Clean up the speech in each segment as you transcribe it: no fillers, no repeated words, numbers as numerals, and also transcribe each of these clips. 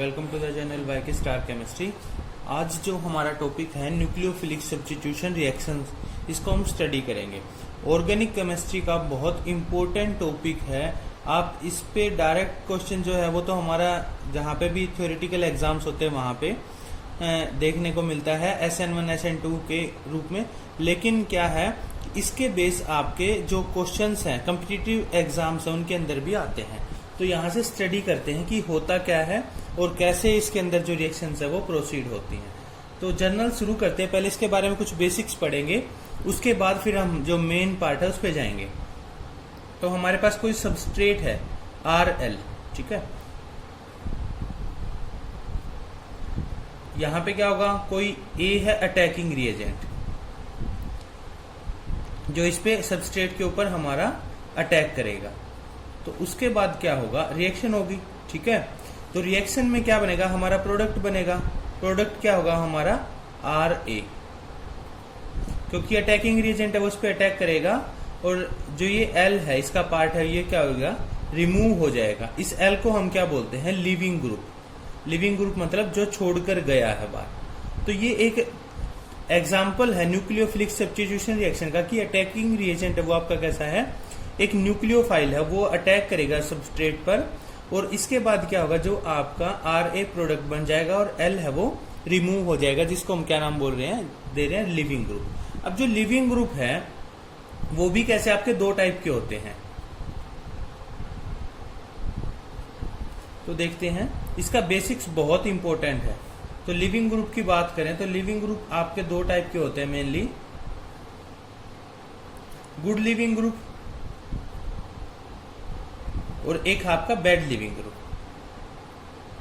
Welcome to the channel YK star chemistry. आज जो हमारा टॉपिक है न्यूक्लियोफिलिक सब्स्टिट्यूशन रिएक्शंस, इसको हम स्टडी करेंगे। ऑर्गेनिक केमिस्ट्री का बहुत इंपॉर्टेंट टॉपिक है। आप इस पे डायरेक्ट क्वेश्चन जो है वो तो हमारा जहाँ पे भी थ्योरेटिकल एग्जाम्स होते हैं वहाँ पे देखने को मिलता है SN1 SN2 के रूप में, लेकिन क्या है इसके बेस आपके जो क्वेश्चंस हैं कॉम्पिटिटिव एग्जाम्स हैं उनके अंदर भी आते हैं। तो यहाँ से स्टडी करते हैं कि होता क्या है और कैसे इसके अंदर जो रिएक्शंस है वो प्रोसीड होती हैं। तो जर्नल शुरू करते हैं। पहले इसके बारे में कुछ बेसिक्स पढ़ेंगे, उसके बाद फिर हम जो मेन पार्ट है उस पर जाएंगे। तो हमारे पास कोई सबस्ट्रेट है RL, ठीक है। यहाँ पे क्या होगा, कोई A है अटैकिंग रिएजेंट जो इस पे सबस्ट्रेट के ऊपर हमारा अटैक करेगा। तो उसके बाद क्या होगा, रिएक्शन होगी, ठीक है। तो रिएक्शन में क्या बनेगा, हमारा प्रोडक्ट बनेगा। प्रोडक्ट क्या होगा हमारा RA, क्योंकि अटैकिंग रिएजेंट है वो उस पर अटैक करेगा और जो ये L है इसका पार्ट है ये क्या होगा, रिमूव हो जाएगा। इस L को हम क्या बोलते हैं, लिविंग ग्रुप। लिविंग ग्रुप मतलब जो छोड़कर गया है बाहर। तो ये एक एग्जाम्पल है न्यूक्लियोफिलिक सब्स्टिट्यूशन रिएक्शन का कि अटैकिंग रिएजेंट है वो आपका कैसा है, एक न्यूक्लियोफाइल है, वो अटैक करेगा सबस्ट्रेट पर और इसके बाद क्या होगा, जो आपका RA प्रोडक्ट बन जाएगा और L है वो रिमूव हो जाएगा, जिसको हम क्या नाम बोल रहे हैं, दे रहे हैं लिविंग ग्रुप। अब जो लिविंग ग्रुप है वो भी कैसे आपके दो टाइप के होते हैं, तो देखते हैं। इसका बेसिक्स बहुत इंपॉर्टेंट है। तो लिविंग ग्रुप की बात करें तो लिविंग ग्रुप आपके दो टाइप के होते हैं मेनली, गुड लिविंग ग्रुप और एक आपका बैड लिविंग ग्रुप।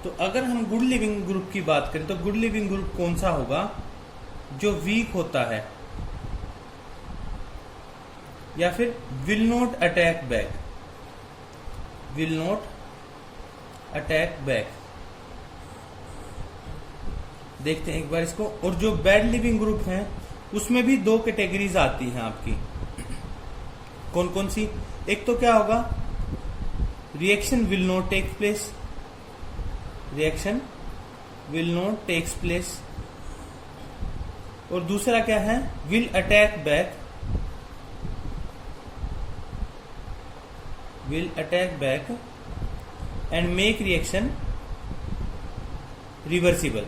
तो अगर हम गुड लिविंग ग्रुप की बात करें तो गुड लिविंग ग्रुप कौन सा होगा, जो वीक होता है या फिर will not attack back, will not attack back. देखते हैं एक बार इसको। और जो बैड लिविंग ग्रुप है उसमें भी दो कैटेगरीज आती हैं आपकी, कौन कौन सी। एक तो क्या होगा, reaction will not take place, reaction will not takes place. और दूसरा क्या है, will attack back, will attack back and make reaction reversible.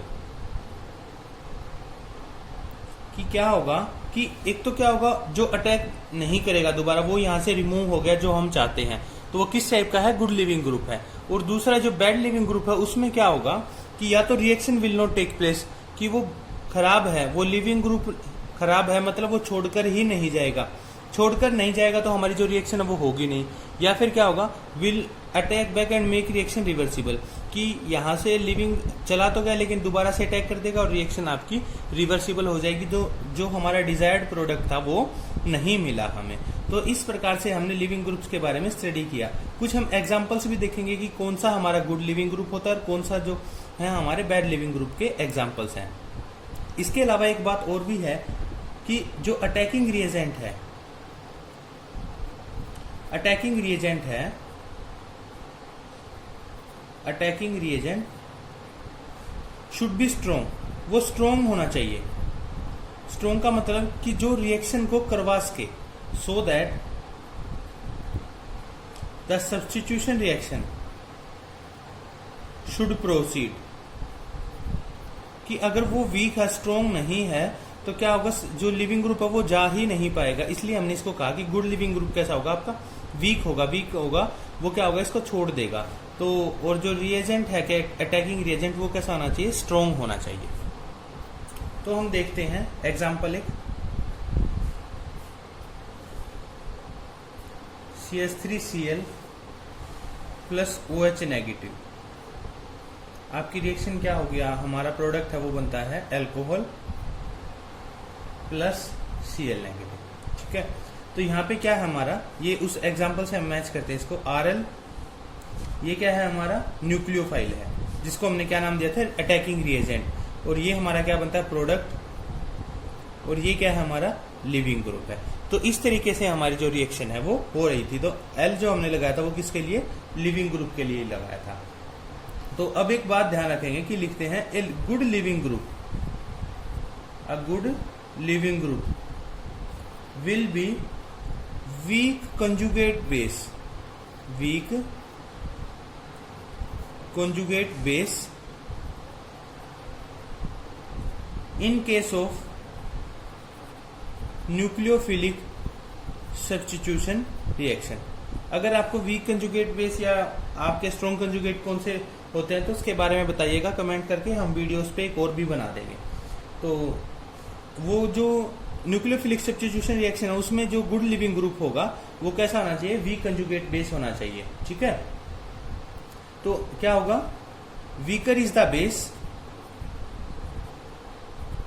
कि क्या होगा कि एक तो क्या होगा, जो अटैक नहीं करेगा दोबारा, वो यहां से रिमूव हो गया जो हम चाहते हैं, तो वो किस टाइप का है, गुड लिविंग ग्रुप है। और दूसरा जो बैड लिविंग ग्रुप है उसमें क्या होगा कि या तो reaction will not take place, कि वो खराब है, वो लिविंग ग्रुप खराब है, मतलब वो छोड़कर ही नहीं जाएगा। छोड़कर नहीं जाएगा तो हमारी जो रिएक्शन है वो होगी नहीं। या फिर क्या होगा, will attack back and make reaction reversible, कि यहां से लिविंग चला तो गया लेकिन दोबारा से अटैक कर देगा और रिएक्शन आपकी रिवर्सिबल हो जाएगी। तो जो हमारा डिजायर्ड प्रोडक्ट था वो नहीं मिला हमें। तो इस प्रकार से हमने लिविंग ग्रुप्स के बारे में स्टडी किया। कुछ हम एग्जाम्पल्स भी देखेंगे कि कौन सा हमारा गुड लिविंग ग्रुप होता है और कौन सा जो है हमारे बैड लिविंग ग्रुप के एग्जाम्पल्स हैं। इसके अलावा एक बात और भी है कि जो अटैकिंग रिएजेंट है, अटैकिंग रिएजेंट है, attacking reagent should be strong, वो स्ट्रोंग होना चाहिए। स्ट्रोंग का मतलब कि जो रिएक्शन को करवा सके, so that the substitution reaction should proceed. कि अगर वो वीक है, स्ट्रोंग नहीं है, तो क्या होगा, जो लिविंग ग्रुप है वो जा ही नहीं पाएगा। इसलिए हमने इसको कहा कि गुड लिविंग ग्रुप कैसा होगा आपका, वीक होगा। वीक होगा वो क्या होगा, इसको छोड़ देगा। तो और जो रिएजेंट है अटैकिंग रिएजेंट वो कैसा होना चाहिए, स्ट्रोंग होना चाहिए। तो हम देखते हैं एग्जांपल एक, CH3Cl प्लस OH नेगेटिव। आपकी रिएक्शन क्या हो गया, हमारा प्रोडक्ट है वो बनता है अल्कोहल प्लस Cl नेगेटिव, ठीक है। तो यहाँ पे क्या है हमारा, ये उस एग्जांपल से हम मैच करते हैं इसको। RL ये क्या है, हमारा न्यूक्लियोफाइल है जिसको हमने क्या नाम दिया था, अटैकिंग रिएजेंट। और ये हमारा क्या बनता है, प्रोडक्ट। और ये क्या है, हमारा लिविंग ग्रुप है। तो इस तरीके से हमारी जो रिएक्शन है वो हो रही थी। तो L जो हमने लगाया था वो किसके लिए, लिविंग ग्रुप के लिए लगाया था। तो अब एक बात ध्यान रखेंगे कि लिखते हैं a good living group, a good living group will be weak conjugate base, weak conjugate base in case of nucleophilic substitution reaction। अगर आपको वीक कंजुगेट बेस या आपके स्ट्रॉन्ग कंजुगेट कौन से होते हैं तो उसके बारे में बताइएगा कमेंट करके, हम वीडियोस पे एक और भी बना देंगे। तो वो जो न्यूक्लियोफिलिक सब्स्टिट्यूशन रिएक्शन है उसमें जो गुड लिविंग ग्रुप होगा वो कैसा होना चाहिए, वीक कंजुगेट बेस होना चाहिए। ठीक है, तो क्या होगा, weaker is the base,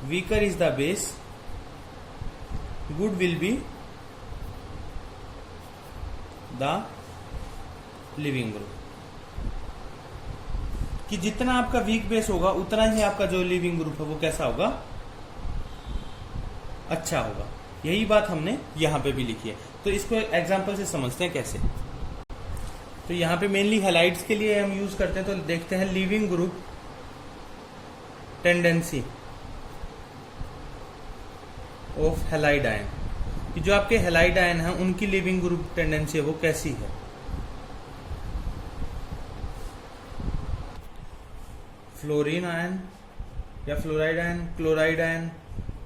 weaker is the base, good will be the living group. कि जितना आपका वीक बेस होगा उतना ही आपका जो लिविंग ग्रुप है वो कैसा होगा, अच्छा होगा। यही बात हमने यहां पे भी लिखी है। तो इसको एग्जांपल से समझते हैं कैसे। तो यहाँ पे मेनली हैलाइड्स के लिए हम यूज करते हैं, तो देखते हैं leaving group tendency of halide ion, कि जो आपके हैलाइड आयन है उनकी लिविंग ग्रुप टेंडेंसी है वो कैसी है। फ्लोरीन आयन या fluoride ion, chloride ion,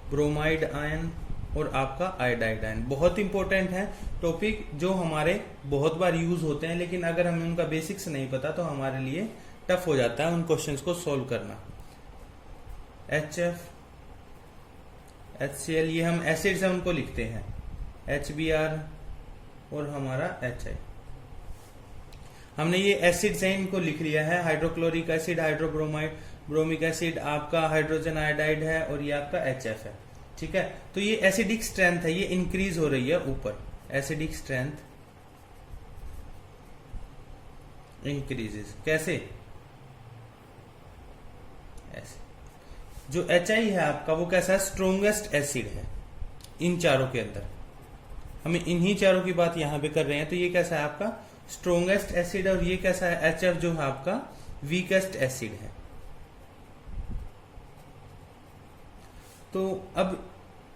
bromide ion और आपका आयोडाइड आयन। बहुत इंपॉर्टेंट है टॉपिक, जो हमारे बहुत बार यूज होते हैं, लेकिन अगर हमें उनका बेसिक्स नहीं पता तो हमारे लिए टफ हो जाता है उन क्वेश्चंस को सॉल्व करना। HF, HCl ये हम एसिड्स हैं उनको लिखते हैं, HBr और हमारा HI। हमने ये एसिड्स हैं इनको लिख लिया है, hydrochloric acid, hydrobromide, bromic acid, आपका हाइड्रोजन आयोडाइड है और ये आपका HF है। ठीक है, तो ये एसिडिक स्ट्रेंथ है, ये इंक्रीज हो रही है ऊपर, एसिडिक स्ट्रेंथ इंक्रीजेस। कैसे, ऐसे। जो HI है आपका वो कैसा है, स्ट्रोंगेस्ट एसिड है इन चारों के अंदर। हमें इन्हीं चारों की बात यहां पे कर रहे हैं, तो ये कैसा है आपका स्ट्रोंगेस्ट एसिड, और ये कैसा है HF जो है आपका वीकेस्ट एसिड है। तो अब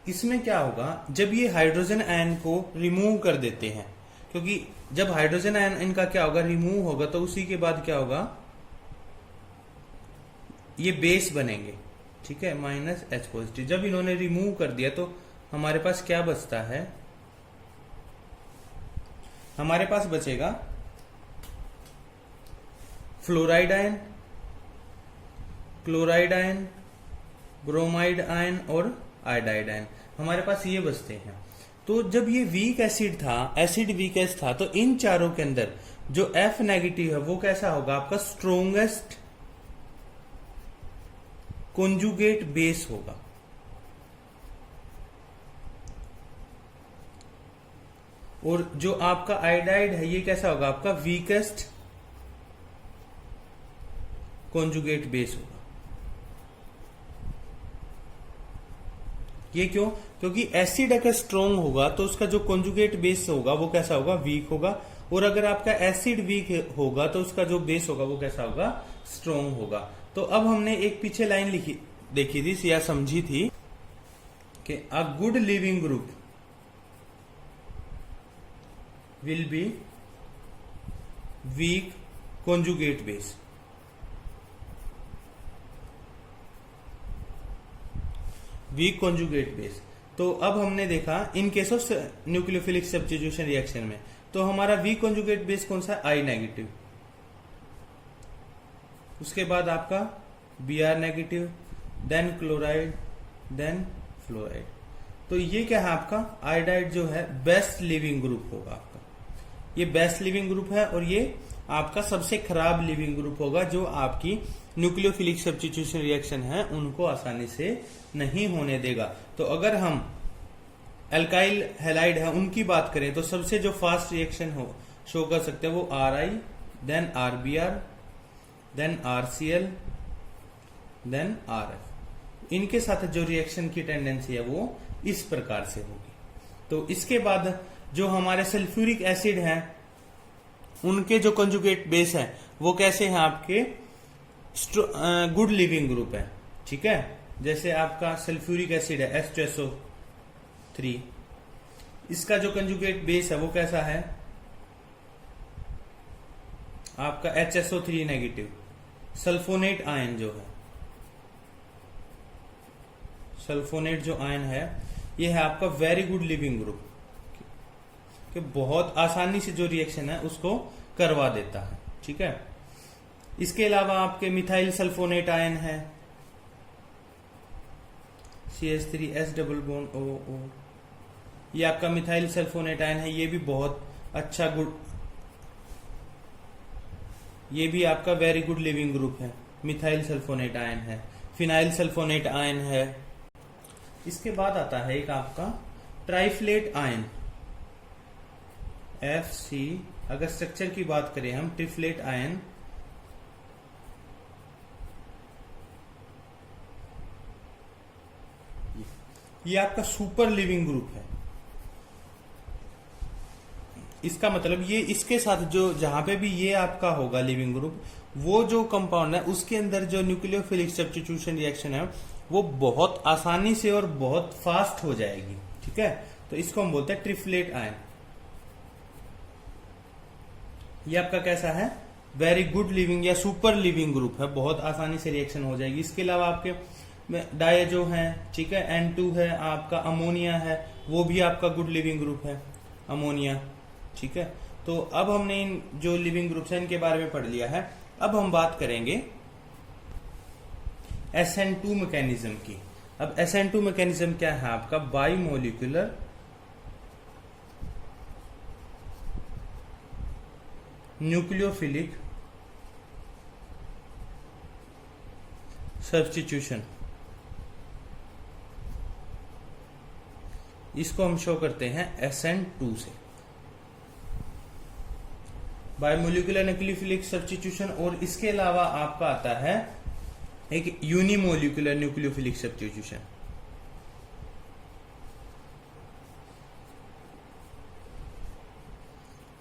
इसमें क्या होगा, जब ये हाइड्रोजन आयन को रिमूव कर देते हैं, क्योंकि जब हाइड्रोजन आयन इनका क्या होगा, रिमूव होगा, तो उसी के बाद क्या होगा, ये बेस बनेंगे। ठीक है, -H पॉजिटिव। जब इन्होंने रिमूव कर दिया तो हमारे पास क्या बचता है, हमारे पास बचेगा fluoride ion, chloride ion, bromide ion और आयोडाइड आयन, हमारे पास ये बचते हैं। तो जब ये वीक एसिड था, एसिड वीकेस्ट था, तो इन चारों के अंदर जो F नेगेटिव है वो कैसा होगा, आपका स्ट्रोंगेस्ट कॉन्जुगेट बेस होगा। और जो आपका आयोडाइड है ये कैसा होगा, आपका वीकेस्ट कॉन्जुगेट बेस होगा। ये क्यों, क्योंकि एसिड अगर स्ट्रोंग होगा तो उसका जो कॉन्जुगेट बेस होगा वो कैसा होगा, वीक होगा, और अगर आपका एसिड वीक होगा तो उसका जो बेस होगा वो कैसा होगा, स्ट्रोंग होगा। तो अब हमने एक पीछे लाइन देखी थी या समझी थी कि a good living group will be weak conjugate base. Weak conjugate base. तो अब हमने देखा in case of nucleophilic substitution reaction में, तो हमारा वीक कॉन्जुगेट बेस कौन सा, I नेगेटिव, उसके बाद आपका Br negative, then chloride, then fluoride. तो ये क्या है आपका आयोडाइड जो है बेस्ट लिविंग ग्रुप होगा आपका, ये बेस्ट लिविंग ग्रुप है, और ये आपका सबसे खराब लिविंग ग्रुप होगा, जो आपकी न्यूक्लियोफिलिक सब्स्टिट्यूशन रिएक्शन है उनको आसानी से नहीं होने देगा। तो अगर हम एल्काइल हैलाइड है उनकी बात करें तो सबसे जो फास्ट रिएक्शन हो शो कर सकते हैं वो Ri, then RBr, then RCl, then RF। इनके साथ जो रिएक्शन की टेंडेंसी है वो इस प्रकार से होगी। तो इसके बाद जो हमारे सल्फ्यूरिक एसिड हैं उनके जो कंजुगेट बेस हैं वो कैसे हैं आपके गुड लिविंग ग्रुप है, ठीक है। जैसे आपका सल्फ्यूरिक एसिड है H2SO3, इसका जो कंजुगेट बेस है वो कैसा है आपका HSO3 नेगेटिव। सल्फोनेट आयन जो है, सल्फोनेट जो आयन है ये है आपका वेरी गुड लिविंग ग्रुप, कि बहुत आसानी से जो रिएक्शन है उसको करवा देता है, ठीक है। इसके अलावा आपके मिथाइल सल्फोनेट आयन है CH3S डबल बॉन्ड OO, ये आपका मिथाइल सल्फोनेट आयन है, ये भी बहुत अच्छा गुड, ये भी आपका वेरी गुड लिविंग ग्रुप है, मिथाइल सल्फोनेट आयन है। फिनाइल सल्फोनेट आयन है। इसके बाद आता है एक आपका ट्राइफ्लेट आयन FC। अगर स्ट्रक्चर की बात करें हम, ट्रिफ्लेट आयन ये आपका सुपर लिविंग ग्रुप है। इसका मतलब ये इसके साथ जो जहां पे भी ये आपका होगा लिविंग ग्रुप, वो जो कंपाउंड है उसके अंदर जो न्यूक्लियोफिलिक सब्स्टिट्यूशन रिएक्शन है वो बहुत आसानी से और बहुत फास्ट हो जाएगी, ठीक है। तो इसको हम बोलते हैं ट्रिफ्लेट आयन। ये आपका कैसा है, वेरी गुड लिविंग या सुपर लिविंग ग्रुप है, बहुत आसानी से रिएक्शन हो जाएगी। इसके अलावा आपके डायजो है, ठीक है, N2 है, आपका अमोनिया है, वो भी आपका गुड लिविंग ग्रुप है, अमोनिया, ठीक है। तो अब हमने इन जो लिविंग ग्रुप्स हैं इनके बारे में पढ़ लिया है। अब हम बात करेंगे SN2 मैकेनिज्म की। अब SN2 मैकेनिज्म क्या है आपका, बायोमोलिकुलर न्यूक्लियोफिलिक सब्स्टिट्यूशन, इसको हम शो करते हैं SN2 से, बायोमोलिकुलर न्यूक्लियोफिलिक सब्स्टिट्यूशन। और इसके अलावा आपका आता है एक unimolecular nucleophilic substitution.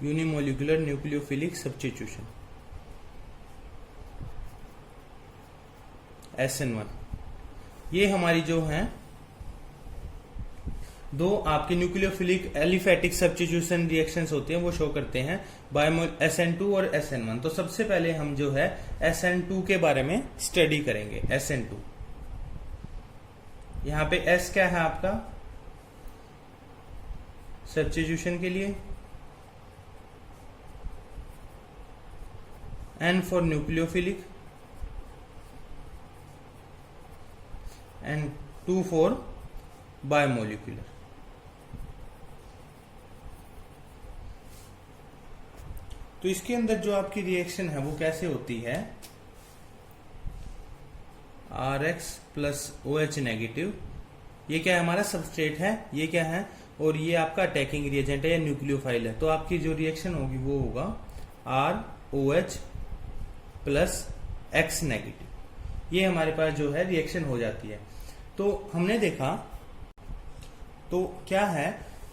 Unimolecular nucleophilic substitution SN1। ये हमारी जो है दो आपके न्यूक्लियोफिलिक एलिफेटिक सब्स्टिट्यूशन रिएक्शंस होते हैं, वो शो करते हैं SN2 और SN1। तो सबसे पहले हम जो है SN2 के बारे में स्टडी करेंगे। SN2 यहां पे S क्या है आपका सब्स्टिट्यूशन के लिए, N for nucleophilic and 2 for biomolecular. तो इसके अंदर जो आपकी रिएक्शन है वो कैसे होती है, RX प्लस OH नेगेटिव, ये क्या है हमारा सबस्ट्रेट है, ये क्या है, और ये आपका अटैकिंग रिएजेंट है या न्यूक्लियोफाइल है। तो आपकी जो रिएक्शन होगी वो होगा ROH प्लस X नेगेटिव। ये हमारे पास जो है रिएक्शन हो जाती है। तो हमने देखा तो क्या है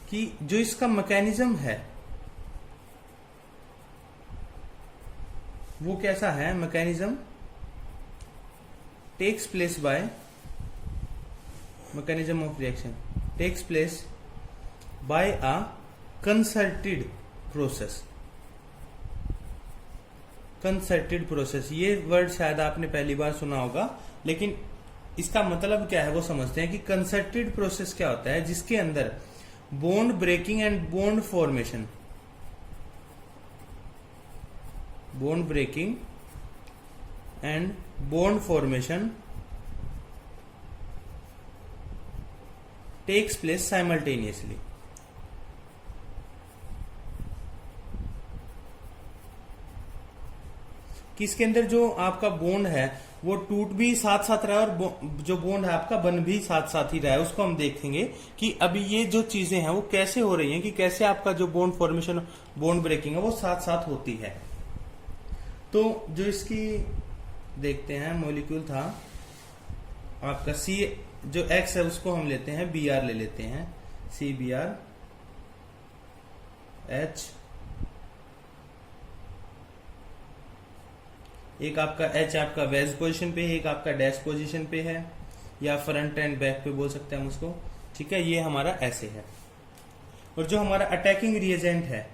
कि जो इसका मैकेनिज्म है वो कैसा है, mechanism takes place by, mechanism of reaction takes place by a concerted process. Concerted process, ये वर्ड शायद आपने पहली बार सुना होगा, लेकिन इसका मतलब क्या है वो समझते हैं कि कंसर्टेड प्रोसेस क्या होता है, जिसके अंदर bond breaking and bond formation, bond breaking and bond formation takes place simultaneously. कि इसके अंदर जो आपका बॉन्ड है वो टूट भी साथ साथ रहा है और जो बॉन्ड है आपका बन भी साथ साथ ही रहा है। उसको हम देखेंगे कि अभी ये जो चीजें हैं वो कैसे हो रही हैं, कि कैसे आपका जो बॉन्ड फॉर्मेशन बॉन्ड ब्रेकिंग है वो साथ साथ होती है। तो जो इसकी देखते हैं मॉलिक्यूल था आपका C, जो X है उसको हम लेते हैं Br ले लेते हैं, CBr H एक आपका एच आपका वेज पोजीशन पे है, एक आपका डैश पोजीशन पे है, या फ्रंट एंड बैक पे बोल सकते हैं हम उसको। ठीक है, ये हमारा ऐसे है। और जो हमारा अटैकिंग रिएजेंट है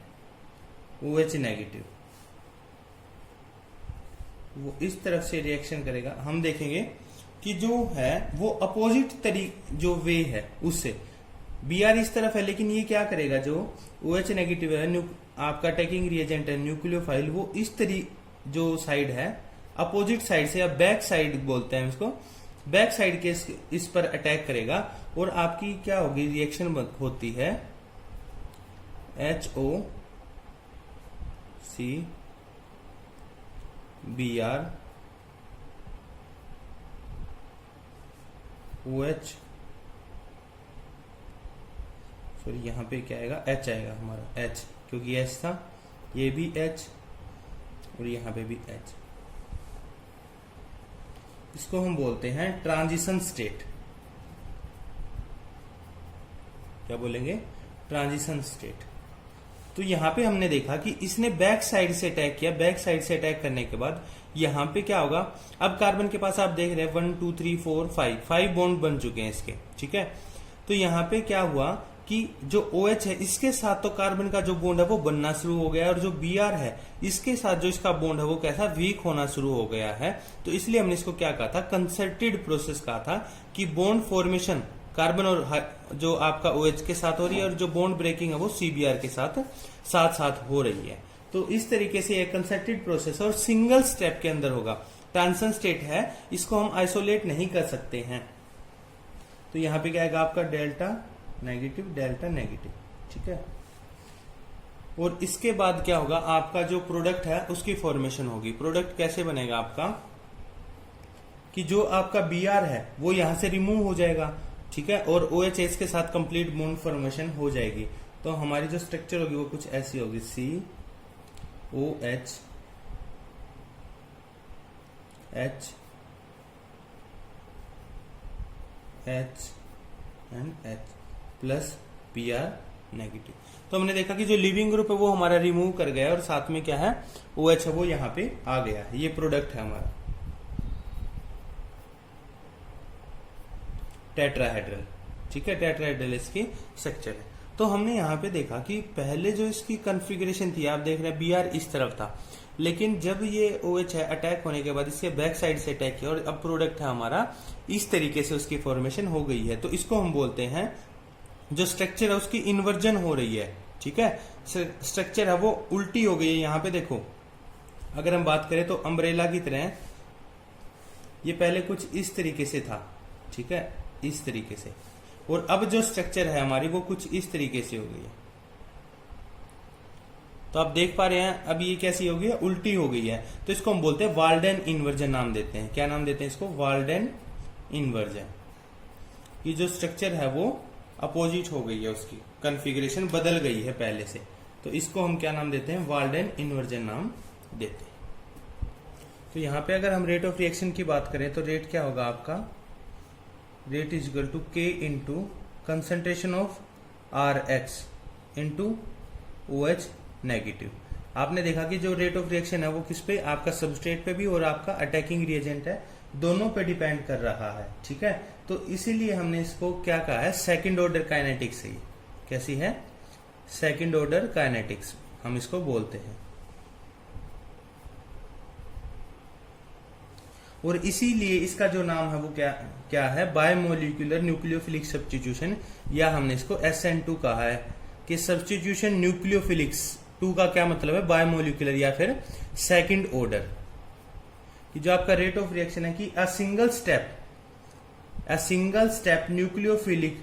OH नेगेटिव, वो इस तरफ से रिएक्शन करेगा। हम देखेंगे कि जो है वो अपोजिट जो वे है उससे, Br इस तरफ है, लेकिन ये क्या करेगा, जो OH नेगेटिव है आपका अटैकिंग रिएजेंट है न्यूक्लियोफाइल, वो इस जो साइड है अपोजिट साइड से, या बैक साइड बोलते हैं इसको, बैक साइड के इस पर अटैक करेगा। और आपकी क्या होगी, रिएक्शन होती है HOC Br OH, सॉरी यहां पे क्या आएगा, H आएगा हमारा, H, क्योंकि H था, ये भी H और यहां पे भी H। इसको हम बोलते हैं ट्रांजिशन स्टेट। क्या बोलेंगे, ट्रांजिशन स्टेट। तो यहां पे हमने देखा कि इसने बैक साइड से अटैक किया, बैक साइड से अटैक करने के बाद यहां पे क्या होगा, अब कार्बन के पास आप देख रहे हैं 1 2 3 4 5 बॉन्ड बन चुके हैं इसके। ठीक है, तो यहां पे क्या हुआ कि जो OH है इसके साथ तो कार्बन का जो बॉन्ड है वो बनना शुरू हो गया, और जो Br है इसके साथ जो इसका बॉन्ड है वो कैसा, वीक होना शुरू हो गया है। तो इसलिए हमने इसको क्या कहा था, कंसर्टेड प्रोसेस कहा था, कि बॉन्ड फॉर्मेशन कार्बन और जो आपका OH के साथ हो रही है, और जो बॉन्ड ब्रेकिंग है वो CBr के साथ साथ हो रही है। तो इस तरीके से एक कंसर्टेड प्रोसेस और सिंगल स्टेप के अंदर होगा। ट्रांजिशन स्टेट है, इसको हम आइसोलेट नहीं कर सकते हैं। तो यहां पे क्या आएगा आपका डेल्टा नेगेटिव। ठीक है, और इसके बाद क्या होगा, आपका जो प्रोडक्ट है उसकी फॉर्मेशन होगी। प्रोडक्ट कैसे बनेगा आपका, कि जो आपका Br है वो यहां से रिमूव हो जाएगा। ठीक है, और OH के साथ कंप्लीट बॉन्ड फॉर्मेशन हो जाएगी। तो हमारी जो स्ट्रक्चर होगी वो कुछ ऐसी होगी, COH H and H plus Br negative. तो हमने देखा कि जो लिविंग ग्रुप है वो हमारा रिमूव कर गया, और साथ में क्या है, OH है वो यहां पे आ गया है। ये प्रोडक्ट है हमारा टेट्राहेड्रल। ठीक है, टेट्राहेड्रल इसकी स्ट्रक्चर है। तो हमने यहाँ पे देखा कि पहले जो इसकी कॉन्फ़िगरेशन थी, आप देख रहे हैं Br इस तरफ था, लेकिन जब ये OH है अटैक होने के बाद इसके बैक साइड से अटैक किया, और अब प्रोडक्ट है हमारा इस तरीके से उसकी फॉर्मेशन हो गई है। तो इसको हम बोलते हैं, जो स्ट्रक्चर है उसकी इन्वर्जन हो रही है। ठीक है, स्ट्रक्चर है वो उल्टी हो गई है। यहाँ पे देखो, अगर हम बात करें तो अम्ब्रेला की तरह ये पहले कुछ इस तरीके से था। ठीक है, इस तरीके से, और अब जो स्ट्रक्चर है हमारी वो कुछ इस तरीके से हो गई है। तो आप देख पा रहे हैं अब ये कैसी हो गई है, उल्टी हो गई है। तो इसको हम बोलते हैं वाल्डेन इन्वर्जन नाम देते हैं। क्या नाम देते हैं इसको, वाल्डेन इन्वर्जन। ये जो स्ट्रक्चर है वो अपोजिट हो गई है, उसकी कॉन्फ़िगरेशन बदल गई है पहले से। तो इसको हम क्या नाम देते हैं, वाल्डेन इन्वर्जन नाम देते हैं। तो यहां पे अगर हम रेट ऑफ रिएक्शन की बात करें तो रेट क्या होगा आपका, rate is equal to K into concentration of RH into OH negative. आपने देखा कि जो रेट ऑफ रिएक्शन है वो किस पे, आपका सबस्ट्रेट पे भी और आपका अटैकिंग रिएजेंट है दोनों पे डिपेंड कर रहा है। ठीक है, तो इसीलिए हमने इसको क्या कहा है, सेकंड ऑर्डर काइनेटिक्स है। कैसी है, सेकंड ऑर्डर काइनेटिक्स हम इसको बोलते हैं। और इसीलिए इसका जो नाम है वो क्या है, बायोमोलिकुलर न्यूक्लियोफिलिक सब्स्टिट्यूशन, या हमने इसको SN2 कहा है कि सब्स्टिट्यूशन न्यूक्लियोफिलिक्स। 2 का क्या मतलब है, बायोमोलिकुलर या फिर सेकंड ऑर्डर। कि जो आपका रेट ऑफ रिएक्शन है कि a single step nucleophilic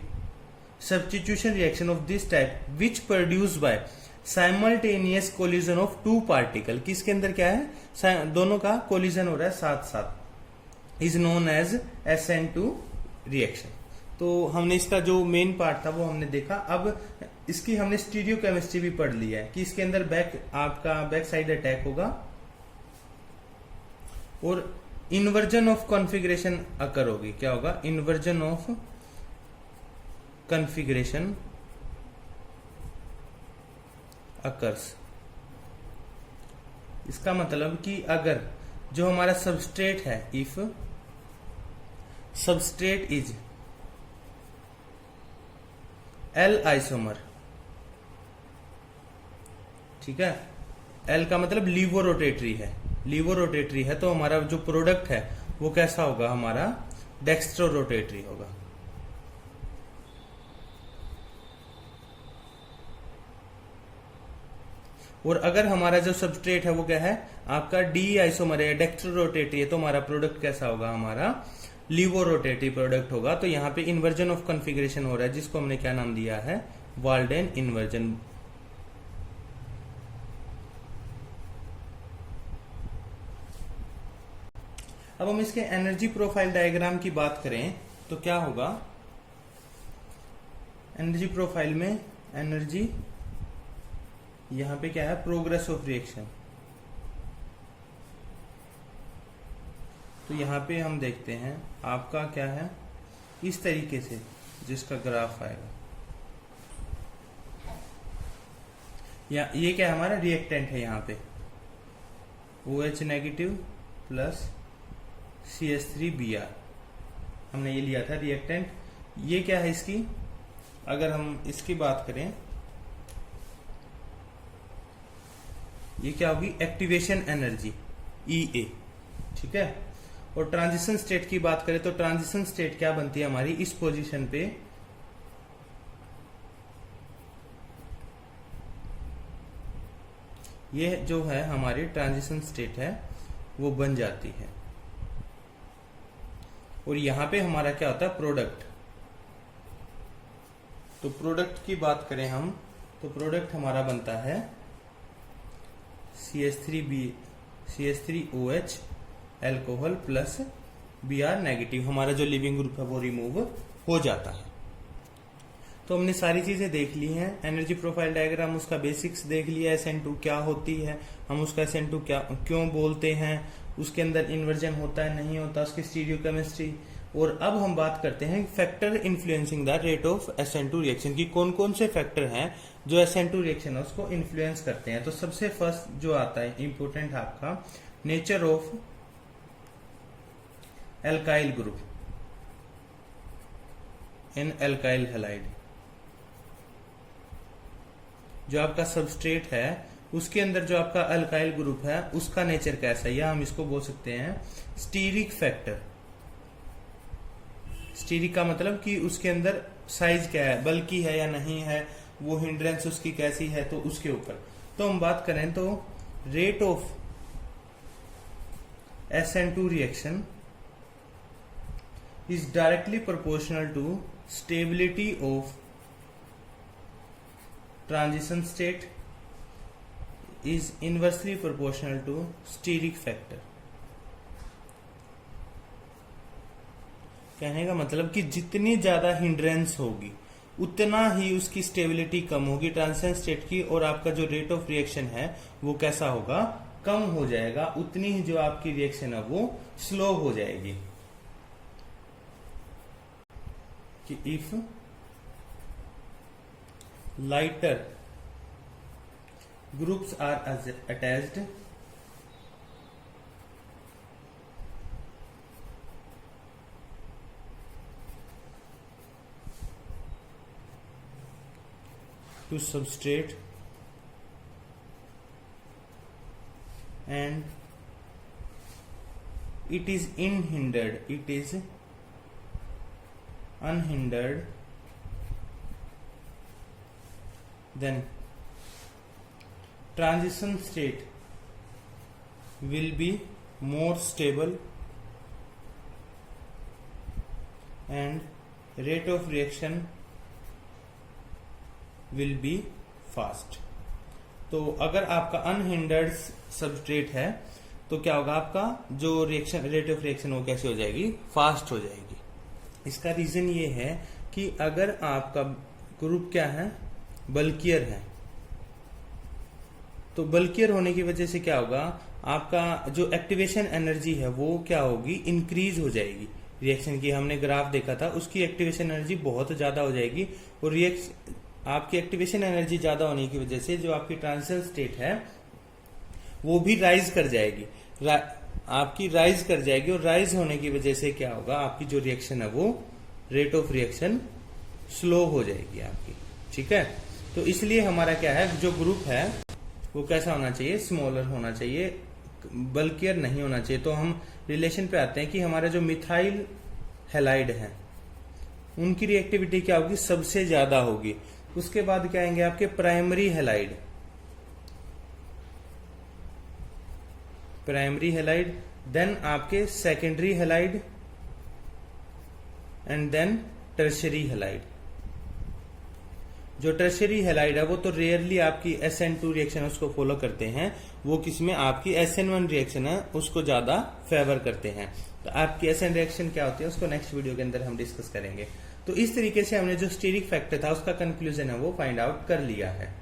substitution reaction of this type which produce by simultaneous collision of 2 particle. किसके अंदर क्या है, दोनों का कोलिजन हो रहा है साथ साथ, is known as SN2 reaction. तो हमने इसका जो मेन पार्ट था वो हमने देखा। अब इसकी हमने स्टीरियो केमिस्ट्री भी पढ़ ली है कि इसके अंदर आपका बैक साइड अटैक होगा और इन्वर्जन ऑफ कॉन्फ़िगरेशन अकर होगी। क्या होगा, इन्वर्जन ऑफ कॉन्फ़िगरेशन अकर्स। इसका मतलब कि अगर जो हमारा सबस्ट्रेट है, if substrate is L isomer, ठीक है, एल का मतलब लीवो रोटेटरी है, लीवो रोटेटरी है, तो हमारा जो प्रोडक्ट है वो कैसा होगा, हमारा डेक्स्ट्रो रोटेटरी होगा। और अगर हमारा जो सबस्ट्रेट है वो क्या है, आपका डी आइसोमर है, डेक्स्ट्रो रोटेटरी है, तो हमारा प्रोडक्ट कैसा होगा, हमारा लीवो रोटेटरी प्रोडक्ट होगा। तो यहाँ पे इन्वर्जन ऑफ कॉन्फ़िगरेशन हो रहा है, जिसको हमने क्या नाम दिया है, वाल्डेन इन्वर्जन। अब हम इसके एनर्जी प्रोफाइल डायग्राम की बात करें तो क्या होगा, एनर्जी प्रोफाइल में एनर्जी, यहां पे क्या है, प्रोग्रेस ऑफ रिएक्शन। तो यहां पे हम देखते हैं आपका क्या है, इस तरीके से जिसका ग्राफ आएगा, या ये क्या है, हमारा रिएक्टेंट है, यहां पे OH नेगेटिव प्लस CH3Br, हमने ये लिया था रिएक्टेंट। ये क्या है इसकी, अगर हम इसकी बात करें, ये क्या होगी, एक्टिवेशन एनर्जी EA, ठीक है। और ट्रांजिशन स्टेट की बात करें तो ट्रांजिशन स्टेट क्या बनती है हमारी, इस पोजीशन पे ये जो है हमारी ट्रांजिशन स्टेट है वो बन जाती है। और यहां पे हमारा क्या होता है, प्रोडक्ट। तो प्रोडक्ट की बात करें हम, तो प्रोडक्ट हमारा बनता है CH3OH alcohol plus Br negative, हमारा जो लिविंग ग्रुप है वो रिमूव हो जाता है। तो हमने सारी चीजें देख ली हैं, एनर्जी प्रोफाइल डायग्राम उसका बेसिक्स देख लिया, SN2 क्या होती है, हम उसका SN2 क्या क्यों बोलते हैं, उसके अंदर इन्वर्जन होता है नहीं होता, उसकी स्टीरियोकेमिस्ट्री। और अब हम बात करते हैं factor influencing the rate of SN2 reaction की, कौन कौन से फैक्टर हैं जो SN2 रिएक्शन है उसको इन्फ्लुएंस करते हैं। तो सबसे फर्स्ट जो आता है इंपोर्टेंट आपका, nature of alkyl group in alkyl halide. जो आपका सबस्ट्रेट है उसके अंदर जो आपका अल्काइल ग्रुप है उसका नेचर कैसा है, या हम इसको बोल सकते हैं स्टीरिक फैक्टर। स्टीरिक का मतलब कि उसके अंदर साइज क्या है, बल्कि है या नहीं है, वो हिंड्रेंस उसकी कैसी है, तो उसके ऊपर। तो हम बात करें तो rate of SN2 reaction is directly proportional to stability of transition state is inversely proportional to steric factor। कहने का मतलब कि जितनी ज्यादा हिंड्रेंस होगी उतना ही उसकी स्टेबिलिटी कम होगी ट्रांजिशन स्टेट की, और आपका जो रेट ऑफ रिएक्शन है वो कैसा होगा, कम हो जाएगा, उतनी ही जो आपकी रिएक्शन है वो स्लो हो जाएगी। कि if lighter groups are attached to substrate and it is unhindered, then transition state will be more stable and rate of reaction will be fast। तो अगर आपका अनहिंडर्ड सबस्ट्रेट है तो क्या होगा, आपका जो रिएक्शन रेट ऑफ रिएक्शन वो कैसे हो जाएगी, फास्ट हो जाएगी। इसका रीजन ये है कि अगर आपका ग्रुप क्या है, बल्कियर है, तो बल्कियर होने की वजह से क्या होगा, आपका जो एक्टिवेशन एनर्जी है वो क्या होगी, इंक्रीज हो जाएगी। रिएक्शन की हमने ग्राफ देखा था, उसकी एक्टिवेशन एनर्जी बहुत ज्यादा हो जाएगी, और आपकी एक्टिवेशन एनर्जी ज्यादा होने की वजह से जो आपकी ट्रांजिशन स्टेट है वो भी राइज कर जाएगी। आपकी राइज कर जाएगी, और राइज होने की वजह से क्या होगा, आपकी जो रिएक्शन है वो रेट ऑफ रिएक्शन स्लो हो जाएगी आपकी। ठीक है, तो इसलिए हमारा क्या है, जो ग्रुप है वो कैसा होना चाहिए, स्मॉलर होना चाहिए, बल्कियर नहीं होना चाहिए। तो हम रिलेशन पे आते हैं कि हमारा जो मिथाइल हैलाइड है उनकी रिएक्टिविटी क्या होगी, सबसे ज्यादा होगी। उसके बाद क्या आएंगे आपके प्राइमरी हैलाइड, देन आपके secondary halide and then tertiary halide. जो टर्शरी हैलाइड है वो तो रेयरली आपकी SN2 रिएक्शन उसको फॉलो करते हैं, वो किसमें आपकी SN1 रिएक्शन है उसको ज्यादा फेवर करते हैं। तो आपकी SN रिएक्शन क्या होती है उसको नेक्स्ट वीडियो के अंदर हम डिस्कस करेंगे। तो इस तरीके से हमने जो स्टीरिक फैक्टर था उसका कंक्लूजन है वो फाइंड आउट कर लिया है।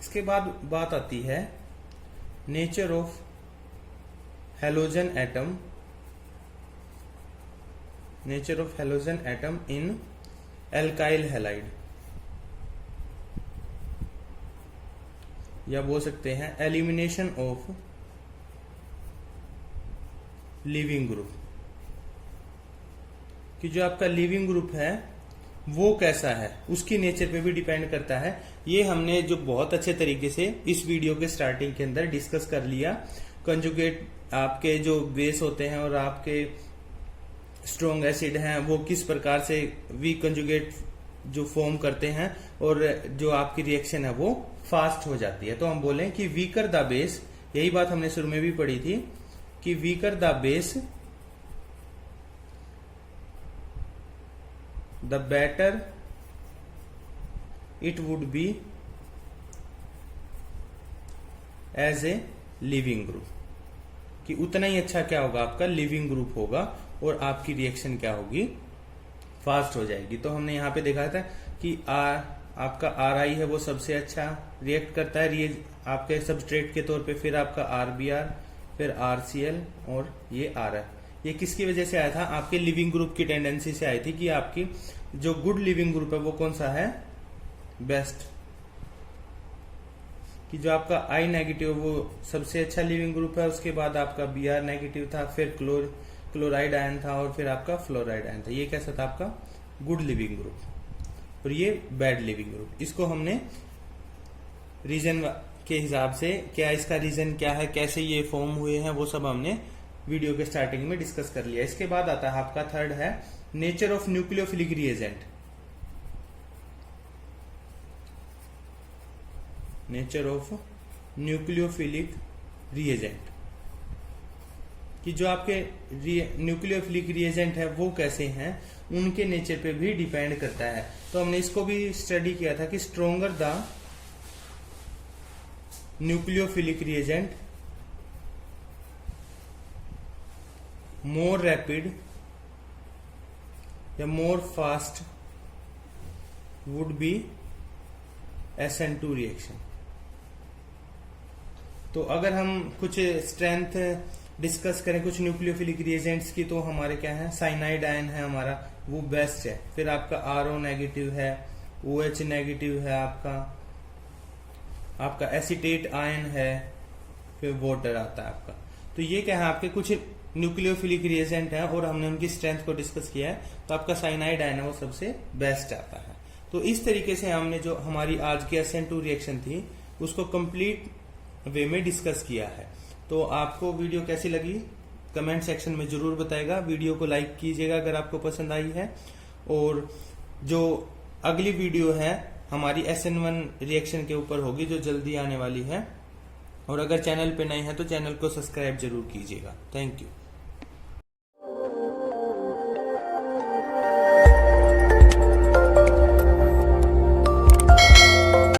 इसके बाद बात आती है nature of halogen atom, nature of halogen atom in alkyl halide, या बोल सकते हैं एलिमिनेशन ऑफ लीविंग ग्रुप, कि जो आपका लीविंग ग्रुप है वो कैसा है उसकी नेचर पे भी डिपेंड करता है। ये हमने जो बहुत अच्छे तरीके से इस वीडियो के स्टार्टिंग के अंदर डिस्कस कर लिया। कंजुगेट आपके जो बेस होते हैं और आपके स्ट्रॉन्ग एसिड हैं वो किस प्रकार से वीक कंजुगेट जो फॉर्म करते हैं, और जो आपकी रिएक्शन है वो फास्ट हो जाती है। तो हम बोलें कि वीकर द बेस, यही बात हमने शुरू में भी पढ़ी थी कि weaker the base the better it would be as a living group, कि उतना ही अच्छा क्या होगा आपका लिविंग ग्रुप होगा और आपकी रिएक्शन क्या होगी, फास्ट हो जाएगी। तो हमने यहाँ पे देखा था कि आपका RI है वो सबसे अच्छा रिएक्ट करता है आपके सबस्ट्रेट के तौर पे, फिर आपका RBr, फिर RCl और ये RR। ये किसकी वजह से आया था, आपके लिविंग ग्रुप की टेंडेंसी से आई थी कि आपकी जो गुड लिविंग ग्रुप है वो कौन सा है, बेस्ट, कि जो आपका I नेगेटिव वो सबसे अच्छा लिविंग ग्रुप है, उसके बाद आपका Br नेगेटिव था, फिर क्लोराइड आयन था और फिर आपका फ्लोराइड आयन था। ये कैसा था आपका गुड लिविंग ग्रुप, और ये बैड लिविंग ग्रुप। इसको हमने रीजन के हिसाब से, क्या इसका रीजन क्या है, कैसे ये फॉर्म हुए हैं, वो सब हमने वीडियो के स्टार्टिंग में डिस्कस कर लिया। इसके बाद आता है आपका थर्ड है nature of nucleophilic reagent, nature of nucleophilic reagent, कि जो आपके न्यूक्लियोफिलिक रिएजेंट है वो कैसे हैं उनके नेचर पे भी डिपेंड करता है। तो हमने इसको भी स्टडी किया था कि stronger the nucleophilic reagent more rapid या more fast would be SN2 reaction. तो अगर हम कुछ स्ट्रेंथ डिस्कस करें कुछ न्यूक्लियोफिलिक रिएजेंट्स की, तो हमारे क्या है, साइनाइड आयन है हमारा वो बेस्ट है, फिर आपका RO नेगेटिव है, OH नेगेटिव है, आपका एसीटेट आयन है, फिर वाटर आता है आपका। तो ये क्या है, आपके कुछ न्यूक्लियोफिलिक रिएजेंट है और हमने उनकी स्ट्रेंथ को डिस्कस किया है। तो आपका साइनाइड आयन है वो सबसे बेस्ट आता है। तो इस तरीके से हमने जो हमारी आज की SN2 रिएक्शन थी उसको कंप्लीट वे में डिस्कस किया है। तो आपको वीडियो कैसी लगी कमेंट सेक्शन में जरूर बताएगा। वीडियो को लाइक कीजिएगा अगर आपको पसंद आई है, और जो अगली वीडियो है हमारी SN1 रिएक्शन के ऊपर होगी जो जल्दी आने वाली है। और अगर चैनल पे नए हैं तो चैनल को सब्सक्राइब जरूर कीजिएगा। Thank you.